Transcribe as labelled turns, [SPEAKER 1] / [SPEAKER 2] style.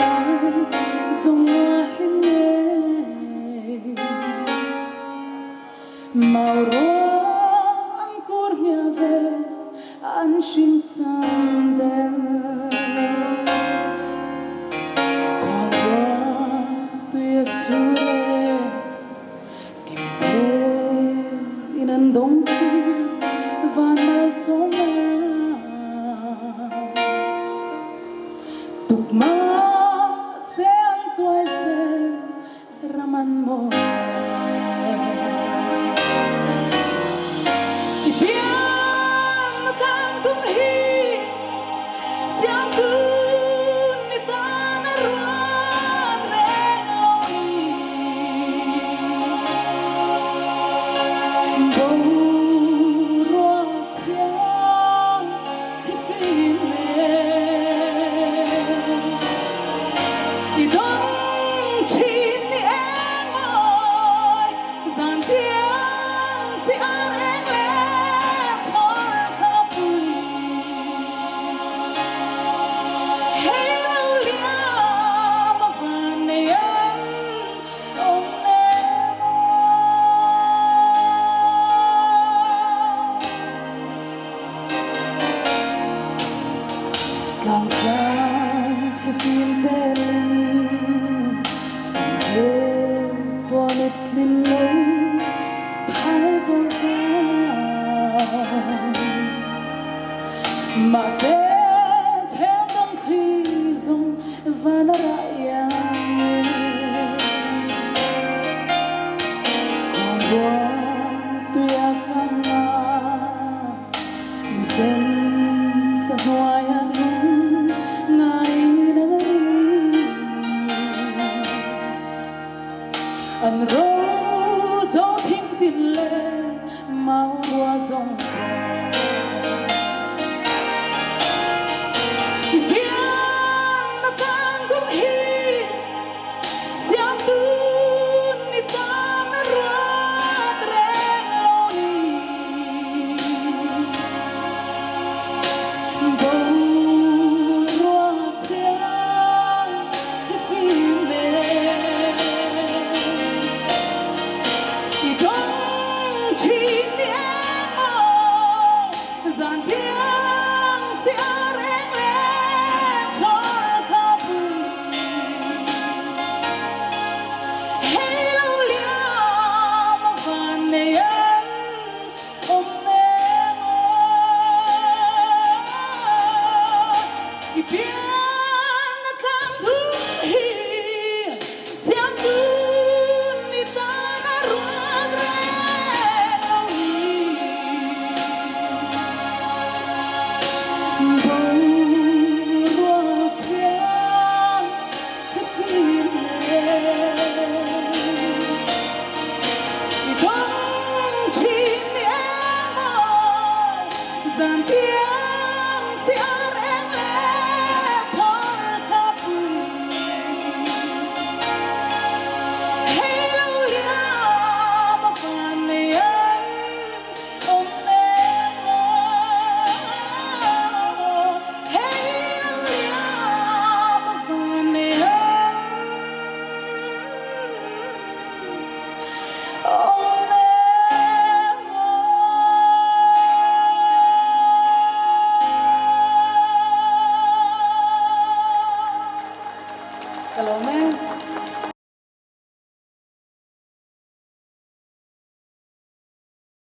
[SPEAKER 1] lại dùng mãi nhẹ màu đỏ anh cur nhà về anh xin tan đen còn qua tuy sure kim thế inan dong chi van mal soma tukma se antuai se raman mo càng xa khi phim Berlin thêm qua một linh lâu phải dồn dàng mà sẽ theo đăng khi dùng và nó lại còn qua tôi akan ngesen sa huayan anh rô gió thinh tin lên mau qua dòng Hello.